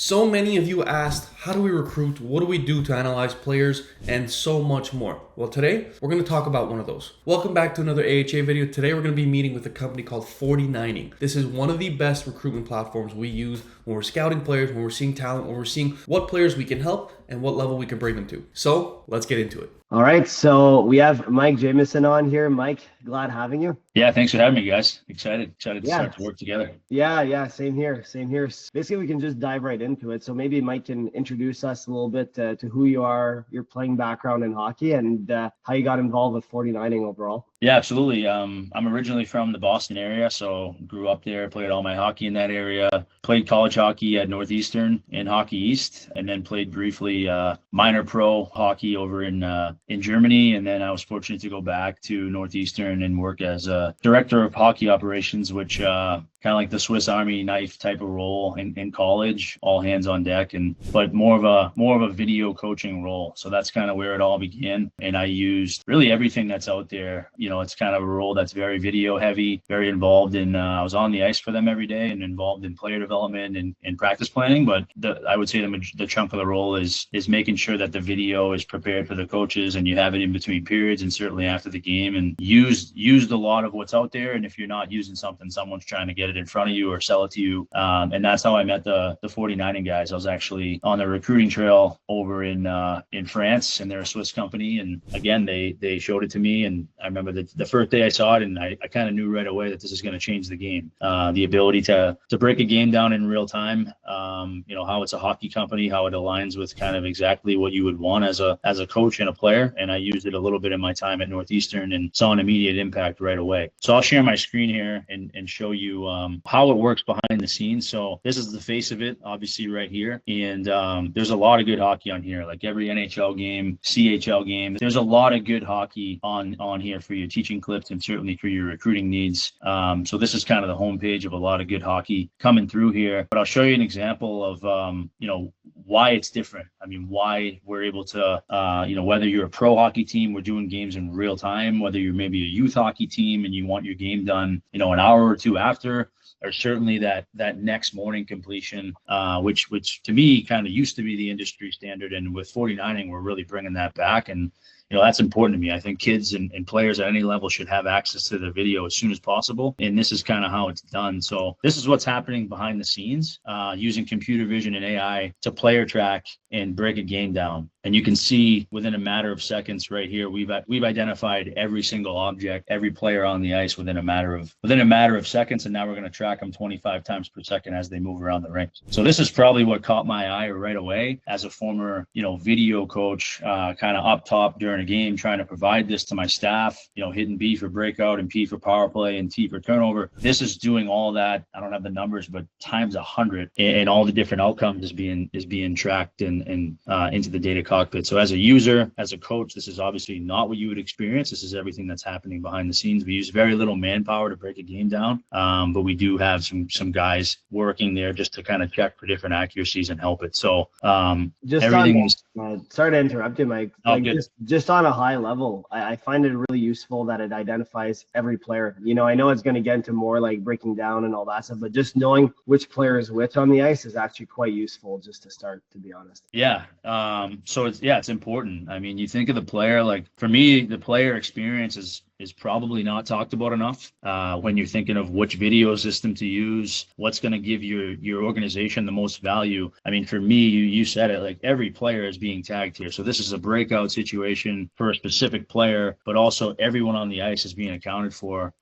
So many of you asked, how do we recruit? What do we do to analyze players? And so much more. Well, today we're going to talk about one of those. Welcome back to another AHA video. Today we're going to be meeting with a company called 49ing. This is one of the best recruitment platforms we use when we're scouting players, when we're seeing talent, when we're seeing what players we can help and what level we can bring them to. So let's get into it. All right, so we have Mike Jamison on here. Mike, glad having you. Yeah, thanks for having me, guys. Excited to start to work together. Yeah, same here. Basically, we can just dive right into it. So maybe Mike can introduce us a little bit to who you are, your playing background in hockey, and how you got involved with 49ing overall. Yeah, absolutely. I'm originally from the Boston area, so grew up there, played all my hockey in that area, played college hockey at Northeastern in Hockey East, and then played briefly minor pro hockey over in Germany. And then I was fortunate to go back to Northeastern and work as a director of hockey operations, which kind of like the Swiss Army knife type of role in college, all hands on deck, but more of a video coaching role. So that's kind of where it all began. And I used really everything that's out there. It's kind of a role that's very video heavy, very involved in, I was on the ice for them every day and involved in player development and practice planning. But I would say the chunk of the role is making sure that the video is prepared for the coaches and you have it in between periods and certainly after the game, and used a lot of what's out there. And if you're not using something, someone's trying to get it in front of you or sell it to you. And that's how I met the 49ing guys. I was actually on the recruiting trail over in France, and they're a Swiss company. And again, they showed it to me. And I remember the first day I saw it, and I kind of knew right away that this is going to change the game. The ability to break a game down in real time, how it's a hockey company, how it aligns with kind of exactly what you would want as a coach and a player. And I used it a little bit in my time at Northeastern and saw an immediate impact right away. So I'll share my screen here and show you how it works behind the scenes. So this is the face of it, obviously right here. And there's a lot of good hockey on here, like every NHL game, CHL game. There's a lot of good hockey on here for your teaching clips and certainly for your recruiting needs. So this is kind of the homepage of a lot of good hockey coming through here. But I'll show you an example of, why it's different. I mean, why we're able to, whether you're a pro hockey team, we're doing games in real time, whether you're maybe a youth hockey team and you want your game done, an hour or two after, or certainly that next morning completion, which to me kind of used to be the industry standard. And with 49ing, we're really bringing that back. And that's important to me. I think kids and players at any level should have access to the video as soon as possible. And this is kind of how it's done. So this is what's happening behind the scenes, using computer vision and AI to player track and break a game down. And you can see within a matter of seconds right here, we've identified every single object, every player on the ice within a matter of seconds. And now we're going to track them 25 times per second as they move around the rink. So this is probably what caught my eye right away as a former, video coach, kind of up top during a game, trying to provide this to my staff, hitting B for breakout and P for power play and T for turnover. This is doing all that. I don't have the numbers, but times 100, and all the different outcomes is being tracked and into the data cockpit. So as a user, as a coach, this is obviously not what you would experience. This is everything that's happening behind the scenes. We use very little manpower to break a game down, but we do have some guys working there just to kind of check for different accuracies and help it. So everything is. Sorry to interrupt you, Mike. Just on a high level, I find it really useful that it identifies every player. I know it's going to get into more like breaking down and all that stuff, but just knowing which player is which on the ice is actually quite useful just to start, to be honest. Yeah. So it's important. I mean, you think of the player, like for me, the player experience is probably not talked about enough when you're thinking of which video system to use, what's going to give your organization the most value. I mean, for me, you said it, like every player is being tagged here. So this is a breakout situation for a specific player, but also everyone on the ice is being accounted for.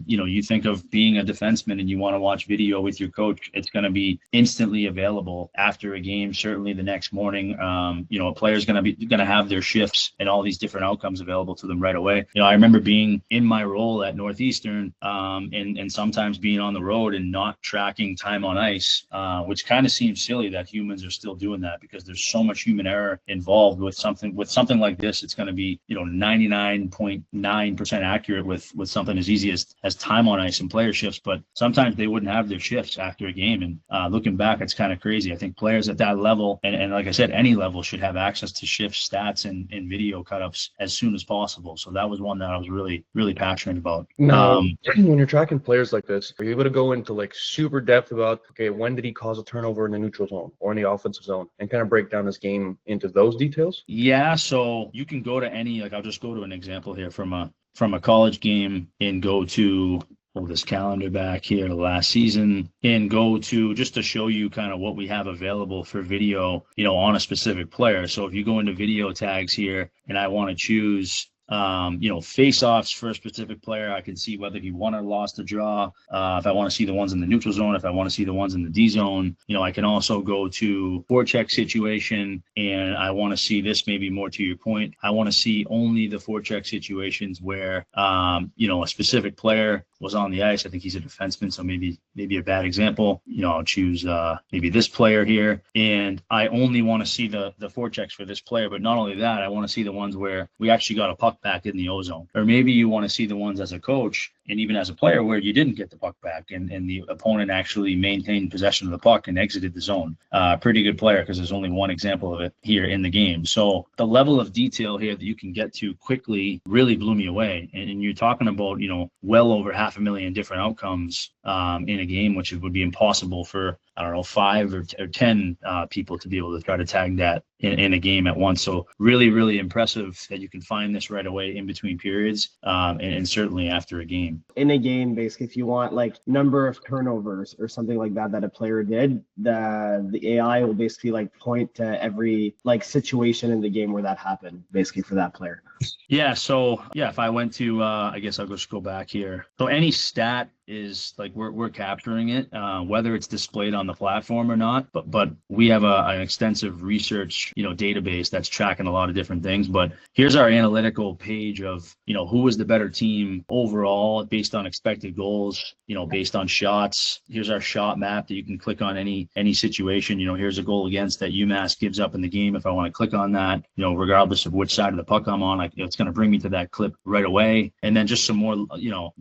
You think of being a defenseman and you want to watch video with your coach, it's going to be instantly available after a game, certainly the next morning. A player's going to have their shifts and all these different outcomes available to them right away. I remember being in my role at Northeastern and sometimes being on the road and not tracking time on ice, which kind of seems silly that humans are still doing that because there's so much human error involved with something like this. It's going to be 99.9% accurate with something as easy as time on ice and player shifts, but sometimes they wouldn't have their shifts after a game. And looking back, it's kind of crazy. I think players at that level, and like I said, any level should have access to shift stats and video cut-ups as soon as possible. So that was one that I was really passionate about. Now, when you're tracking players like this, are you able to go into like super depth about, okay, when did he cause a turnover in the neutral zone or in the offensive zone, and kind of break down his game into those details? Yeah, so you can go to any, like I'll just go to an example here from a college game and go to, pull this calendar back here last season, and go to just to show you kind of what we have available for video, on a specific player. So if you go into video tags here and I want to choose face-offs for a specific player, I can see whether he won or lost a draw. If I want to see the ones in the neutral zone, if I want to see the ones in the D zone, I can also go to forecheck situation, and I want to see this, maybe more to your point. I want to see only the forecheck situations where, a specific player was on the ice. I think he's a defenseman, so maybe a bad example. I'll choose maybe this player here, and I only want to see the forechecks for this player. But not only that, I want to see the ones where we actually got a puck back in the O-zone. Or maybe you want to see the ones as a coach and even as a player where you didn't get the puck back and the opponent actually maintained possession of the puck and exited the zone. Pretty good player, because there's only one example of it here in the game. So the level of detail here that you can get to quickly really blew me away. And you're talking about, well over 500,000 different outcomes in a game, which would be impossible for, 5 or 10 people to be able to try to tag that in a game at once. So really, really impressive that you can find this right away in between periods, and certainly after a game. In a game, basically, if you want like number of turnovers or something like that a player did, the AI will basically like point to every like situation in the game where that happened, basically for that player. Yeah. So if I went to, I guess I'll just go back here. So any stat is like we're capturing it, whether it's displayed on the platform or not. But we have an extensive research, database that's tracking a lot of different things. But here's our analytical page of, who was the better team overall based on expected goals, based on shots. Here's our shot map that you can click on any situation. Here's a goal against that UMass gives up in the game. If I want to click on that, regardless of which side of the puck I'm on, it's going to bring me to that clip right away. And then just some more,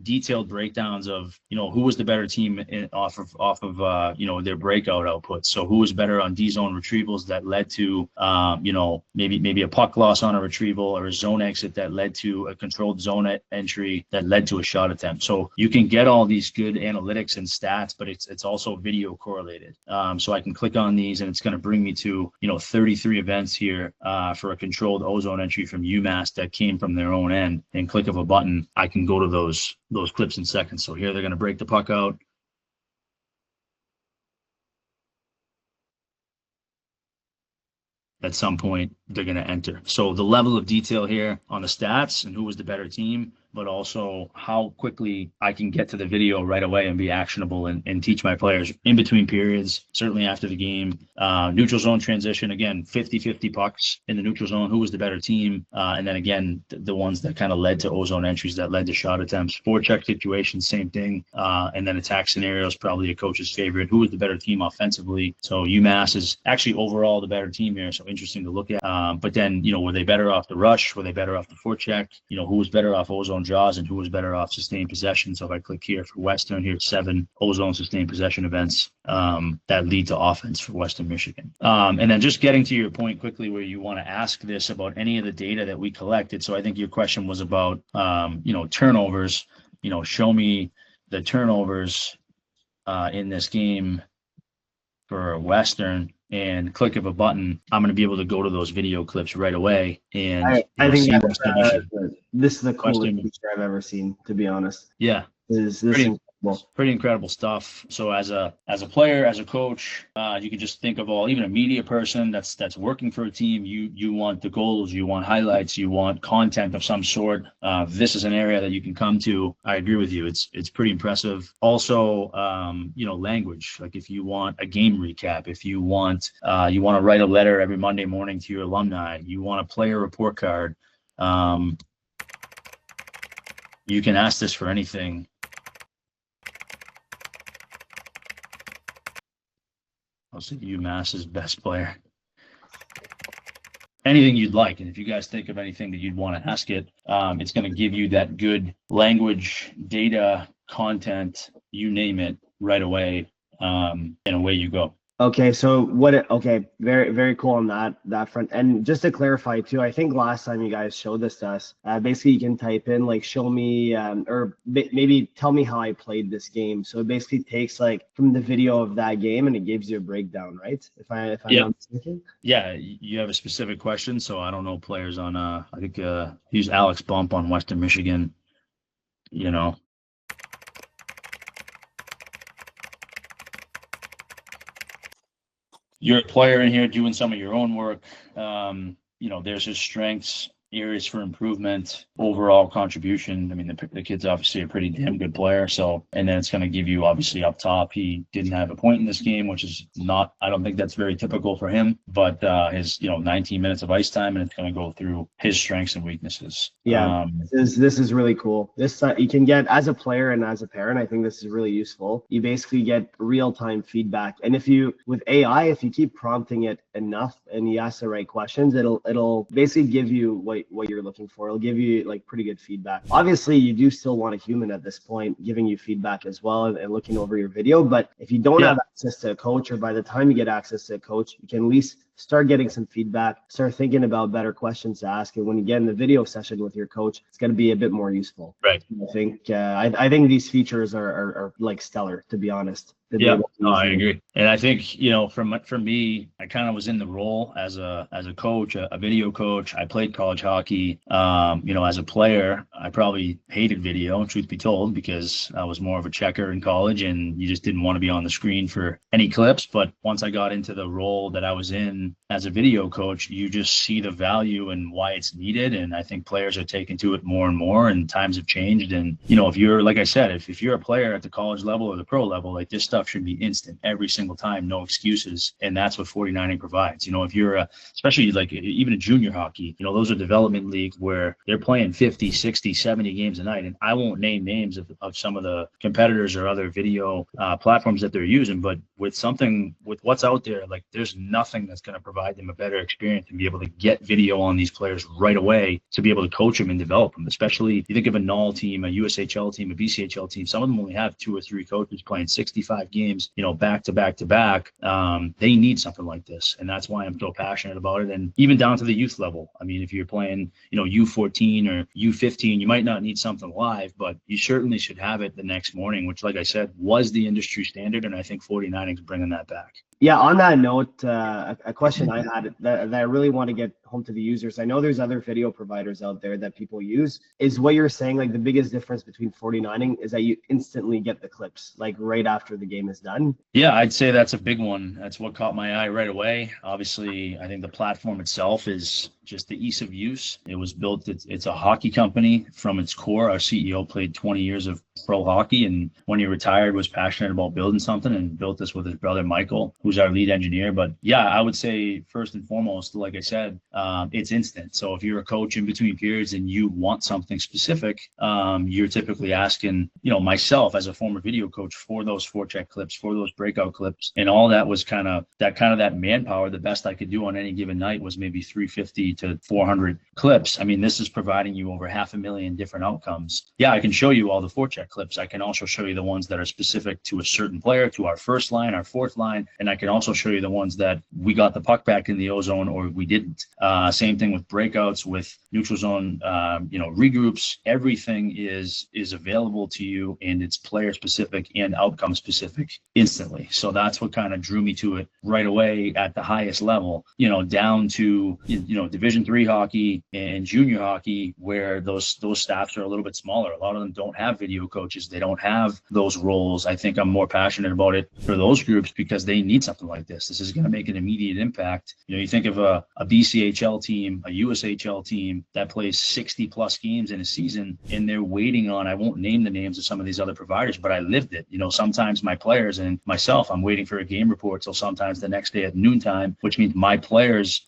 detailed breakdowns of, who was the better team off of their breakout output. So who was better on D zone retrievals that led to, maybe a puck loss on a retrieval, or a zone exit that led to a controlled zone entry that led to a shot attempt. So you can get all these good analytics and stats, but it's also video correlated. So I can click on these and it's going to bring me to, 33 events here for a controlled O-zone entry from UMass that came from their own end. And click of a button, I can go to those clips in seconds. So here they're going to break the puck out. At some point, they're going to enter. So the level of detail here on the stats and who was the better team, but also how quickly I can get to the video right away and be actionable and teach my players in between periods, certainly after the game. Neutral zone transition, again, 50-50 pucks in the neutral zone. Who was the better team? And then again, the ones that kind of led to O-zone entries that led to shot attempts. Forecheck situations, same thing. And then attack scenarios, probably a coach's favorite. Who was the better team offensively? So UMass is actually overall the better team here. So interesting to look at. But then, were they better off the rush? Were they better off the forecheck? Who was better off O-zone draws and who was better off sustained possession? So if I click here for Western, here's 7 O-zone sustained possession events that lead to offense for Western Michigan. And then just getting to your point quickly where you want to ask this about any of the data that we collected. So I think your question was about, turnovers. Show me the turnovers in this game for Western. And click of a button, I'm going to be able to go to those video clips right away. And I think this is the coolest feature I've ever seen, to be honest. Yeah. This pretty incredible stuff. So as a player, as a coach, you can just think of even a media person that's working for a team. You want the goals, you want highlights, you want content of some sort. This is an area that you can come to. I agree with you. It's pretty impressive. Also, language. Like if you want a game recap, if you want to write a letter every Monday morning to your alumni, you want a player report card. You can ask this for anything. I'll say UMass's best player. Anything you'd like. And if you guys think of anything that you'd want to ask it, it's going to give you that good language, data, content, you name it, right away. And away you go. Okay, so okay, very, very cool on that front. And just to clarify too, I think last time you guys showed this to us, basically you can type in like show me or maybe tell me how I played this game. So it basically takes like from the video of that game and it gives you a breakdown, right? If I'm Yeah. not mistaken. Yeah, you have a specific question, so I don't know players on I think he's Alex Bump on Western Michigan, you know. You're a player in here doing some of your own work. There's his strengths, areas for improvement, overall contribution. I mean, the kid's obviously a pretty damn good player. So, and then it's going to give you obviously up top. He didn't have a point in this game, which is not, I don't think that's very typical for him, but his, 19 minutes of ice time, and it's going to go through his strengths and weaknesses. Yeah, this is really cool. This you can get as a player and as a parent. I think this is really useful. You basically get real-time feedback, and if you with AI, if you keep prompting it enough and you ask the right questions, it'll basically give you what you're looking for. It'll give you like pretty good feedback. Obviously, you do still want a human at this point giving you feedback as well and looking over your video. But if you don't have access to a coach, or by the time you get access to a coach, you can at least start getting some feedback, start thinking about better questions to ask. And when you get in the video session with your coach, it's going to be a bit more useful. Right. I think these features are like stellar, to be honest. Yeah, no, I agree. And I think, for me, I kind of was in the role as a coach, a video coach. I played college hockey. As a player, I probably hated video, truth be told, because I was more of a checker in college and you just didn't want to be on the screen for any clips. But once I got into the role that I was in as a video coach, you just see the value and why it's needed. And I think players are taking to it more and more, and times have changed. And, if you're, like I said, if you're a player at the college level or the pro level, like this stuff should be instant every single time, no excuses. And that's what 49ing provides. If you're especially like even a junior hockey, those are development leagues where they're playing 50, 60, 70 games a night. And I won't name names of some of the competitors or other video platforms that they're using, but with what's out there, like there's nothing that's going to provide them a better experience and be able to get video on these players right away to be able to coach them and develop them. Especially you think of a NOL team, a USHL team, a BCHL team, some of them only have 2 or 3 coaches playing 65 games, back to back to back. They need something like this. And that's why I'm so passionate about it. And even down to the youth level. I mean, if you're playing, U14 or U15, you might not need something live, but you certainly should have it the next morning, which, like I said, was the industry standard. And I think 49ing is bringing that back. Yeah, on that note, a question I had that I really want to get home to the users. I know there's other video providers out there that people use. Is what you're saying, like the biggest difference between 49ing is that you instantly get the clips, like right after the game is done? Yeah, I'd say that's a big one. That's what caught my eye right away. Obviously, I think the platform itself is just the ease of use. It was built, it's a hockey company from its core. Our CEO played 20 years of pro hockey, and when he retired was passionate about building something and built this with his brother Michael, who's our lead engineer. But yeah, I would say first and foremost, like I said, it's instant. So if you're a coach in between periods and you want something specific, you're typically asking, myself as a former video coach, for those forecheck clips, for those breakout clips, and all that was kind of that manpower. The best I could do on any given night was maybe 350 to 400 clips. I mean, this is providing you over 500,000 different outcomes. Yeah, I can show you all the forecheck clips. I can also show you the ones that are specific to a certain player, to our first line, our fourth line, and I can also show you the ones that we got the puck back in the O-zone or we didn't. Same thing with breakouts, with neutral zone, regroups. Everything is available to you, and it's player specific and outcome specific instantly. So that's what kind of drew me to it right away at the highest level, down to, Division III hockey and junior hockey, where those staffs are a little bit smaller. A lot of them don't have video coaches. They don't have those roles. I think I'm more passionate about it for those groups because they need something like this. This is going to make an immediate impact. You think of a BCHL team, a USHL team that plays 60 plus games in a season, and they're waiting on, I won't name the names of some of these other providers, but I lived it. Sometimes my players and myself, I'm waiting for a game report till sometimes the next day at noontime, which means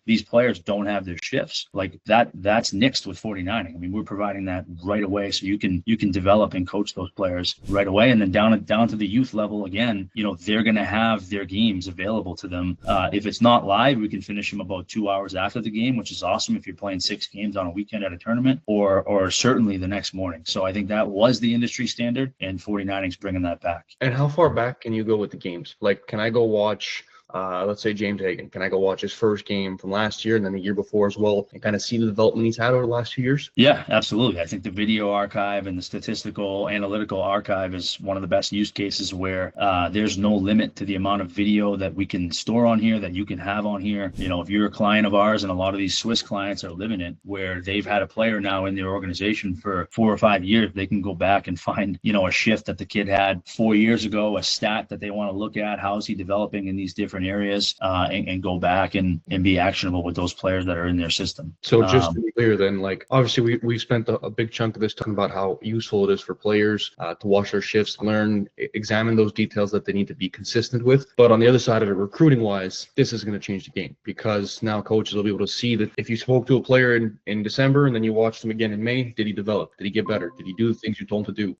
these players don't have their shifts. Like that's nixed with 49ing. I mean, we're providing that right away, so you can develop and coach those players right away. And then down to the youth level, again, they're going to have their games available to them. If it's not live, we can finish them about 2 hours after the game, which is awesome if you're playing 6 games on a weekend at a tournament, or certainly the next morning. So I think that was the industry standard, and 49ing is bringing that back. And how far back can you go with the games? Like, can I go watch let's say James Hagan? Can I go watch his first game from last year and then the year before as well and kind of see the development he's had over the last few years? Yeah, absolutely. I think the video archive and the statistical analytical archive is one of the best use cases where there's no limit to the amount of video that we can store on here, that you can have on here. You know, if you're a client of ours, and a lot of these Swiss clients are living it, where they've had a player now in their organization for 4 or 5 years, they can go back and find, you know, a shift that the kid had 4 years ago, a stat that they want to look at, how is he developing in these different areas, and go back and be actionable with those players that are in their system. So just to be clear then, like, obviously we spent a big chunk of this talking about how useful it is for players to watch their shifts, learn, examine those details that they need to be consistent with. But on the other side of it, recruiting wise, this is going to change the game, because now coaches will be able to see that if you spoke to a player in December and then you watched him again in May, did he develop? Did he get better? Did he do the things you told him to do?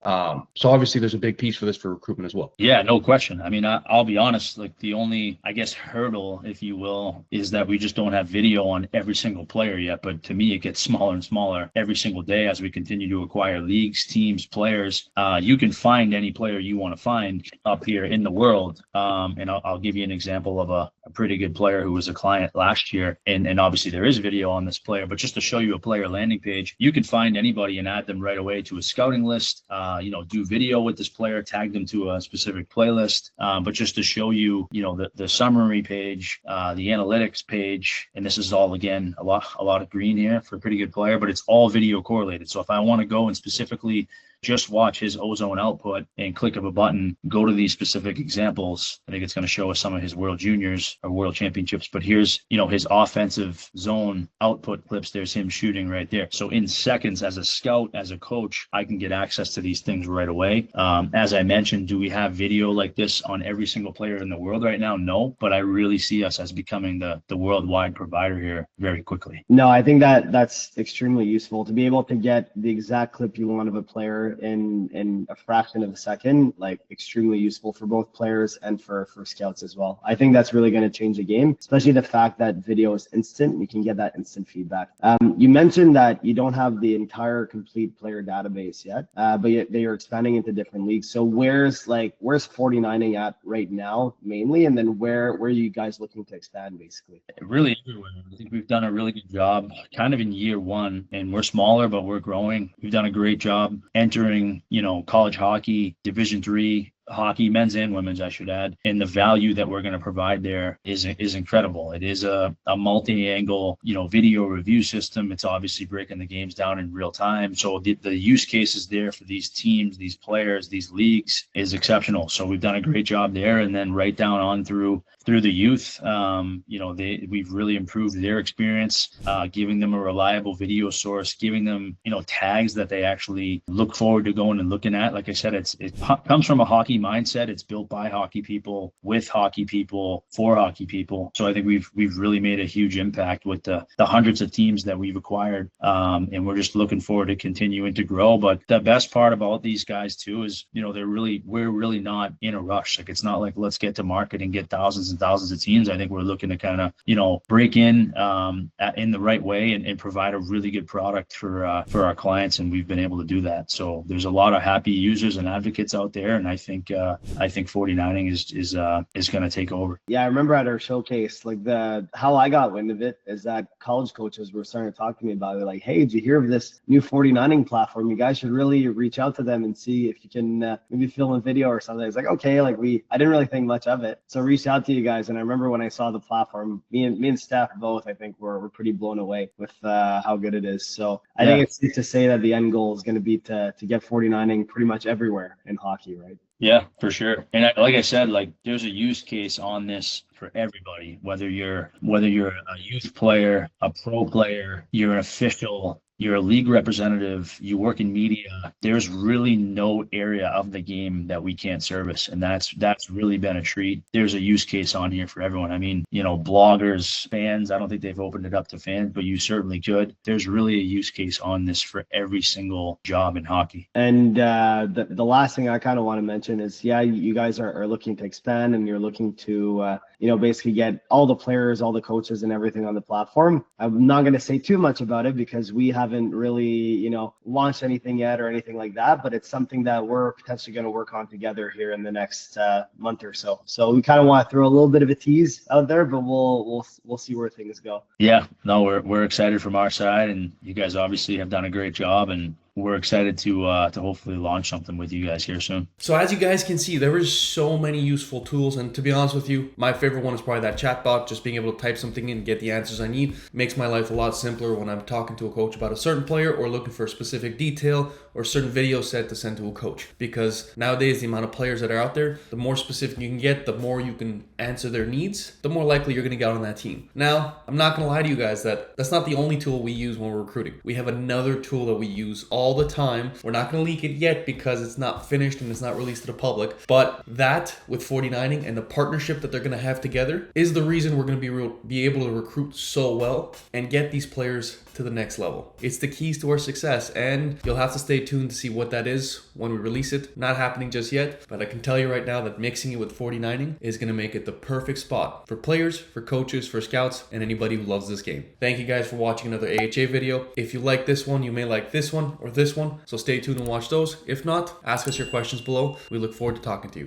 So obviously there's a big piece for this for recruitment as well. Yeah, no question. I mean, I'll be honest, like the only, I guess, hurdle, if you will, is that we just don't have video on every single player yet. But to me, it gets smaller and smaller every single day as we continue to acquire leagues, teams, players. You can find any player you want to find up here in the world. And I'll give you an example of a pretty good player who was a client last year. And obviously there is video on this player, but just to show you a player landing page, you can find anybody and add them right away to a scouting list, you know, do video with this player, tag them to a specific playlist. But just to show you, you know, the summary page, the analytics page, and this is all, again, a lot of green here for a pretty good player, but it's all video correlated. So if I want to go and specifically just watch his ozone output and click of a button, go to these specific examples, I think it's going to show us some of his World Juniors or World Championships. But here's, you know, his offensive zone output clips. There's him shooting right there. So in seconds, as a scout, as a coach, I can get access to these things right away. As I mentioned, do we have video like this on every single player in the world right now? No, but I really see us as becoming the worldwide provider here very quickly. No, I think that's extremely useful to be able to get the exact clip you want of a player in a fraction of a second. Like, extremely useful for both players and for scouts as well. I think that's really going to change the game, especially the fact that video is instant. You can get that instant feedback. You mentioned that you don't have the entire complete player database yet, but yet they are expanding into different leagues. So where's 49ing at right now mainly, and then where are you guys looking to expand basically? Really everywhere. I think we've done a really good job kind of in year one, and we're smaller, but we're growing. We've done a great job entering, you know, college hockey, Division III hockey, men's and women's, I should add, and the value that we're going to provide there is incredible. It is a multi-angle, you know, video review system. It's obviously breaking the games down in real time. So the use cases there for these teams, these players, these leagues is exceptional. So we've done a great job there, and then right down on through the youth. You know, we've really improved their experience, giving them a reliable video source, giving them, you know, tags that they actually look forward to going and looking at. Like I said, it comes from a hockey mindset. It's built by hockey people, with hockey people, for hockey people. So I think we've really made a huge impact with the hundreds of teams that we've acquired, and we're just looking forward to continuing to grow. But the best part about these guys too is, you know, we're really not in a rush. Like, it's not like let's get to market and get thousands and thousands of teams. I think we're looking to kind of, you know, break in the right way and provide a really good product for our clients, and we've been able to do that. So there's a lot of happy users and advocates out there, and I think 49ing is going to take over. Yeah, I remember at our showcase, like how I got wind of it is that college coaches were starting to talk to me about it. Like, hey, did you hear of this new 49ing platform? You guys should really reach out to them and see if you can maybe film a video or something. It's like, okay, like I didn't really think much of it, so reached out to you guys. And I remember when I saw the platform, me and Steph both, I think were pretty blown away with how good it is. So I think it's safe to say that the end goal is going to be to get 49ing pretty much everywhere in hockey, right? Yeah, for sure. And like I said, like, there's a use case on this for everybody, whether you're a youth player, a pro player, you're an official, you're a league representative, you work in media. There's really no area of the game that we can't service, and that's really been a treat. There's a use case on here for everyone. I mean, you know, bloggers, fans, I don't think they've opened it up to fans, but you certainly could. There's really a use case on this for every single job in hockey. And the last thing I kind of want to mention is, you guys are looking to expand, and you're looking to basically get all the players, all the coaches and everything on the platform. I'm not going to say too much about it because we have haven't really, launched anything yet or anything like that, but it's something that we're potentially going to work on together here in the next month or so. So we kind of want to throw a little bit of a tease out there, but we'll see where things go. Yeah, no, we're excited from our side, and you guys obviously have done a great job, and we're excited to hopefully launch something with you guys here soon. So as you guys can see, there is so many useful tools, and to be honest with you, my favorite one is probably that chat bot. Just being able to type something in and get the answers I need makes my life a lot simpler when I'm talking to a coach about a certain player or looking for a specific detail or a certain video set to send to a coach. Because nowadays, the amount of players that are out there, the more specific you can get, the more you can answer their needs, the more likely you're going to get on that team. Now, I'm not going to lie to you guys that that's not the only tool we use when we're recruiting. We have another tool that we use all the time. We're not going to leak it yet because it's not finished and it's not released to the public. But that with 49ing and the partnership that they're going to have together is the reason we're going to be able to recruit so well and get these players to the next level. It's the keys to our success, and you'll have to stay tuned to see what that is when we release it. Not happening just yet, but I can tell you right now that mixing it with 49ing is going to make it the perfect spot for players, for coaches, for scouts, and anybody who loves this game. Thank you guys for watching another AHA video. If you like this one, you may like this one or this one, so stay tuned and watch those. If not, ask us your questions below. We look forward to talking to you.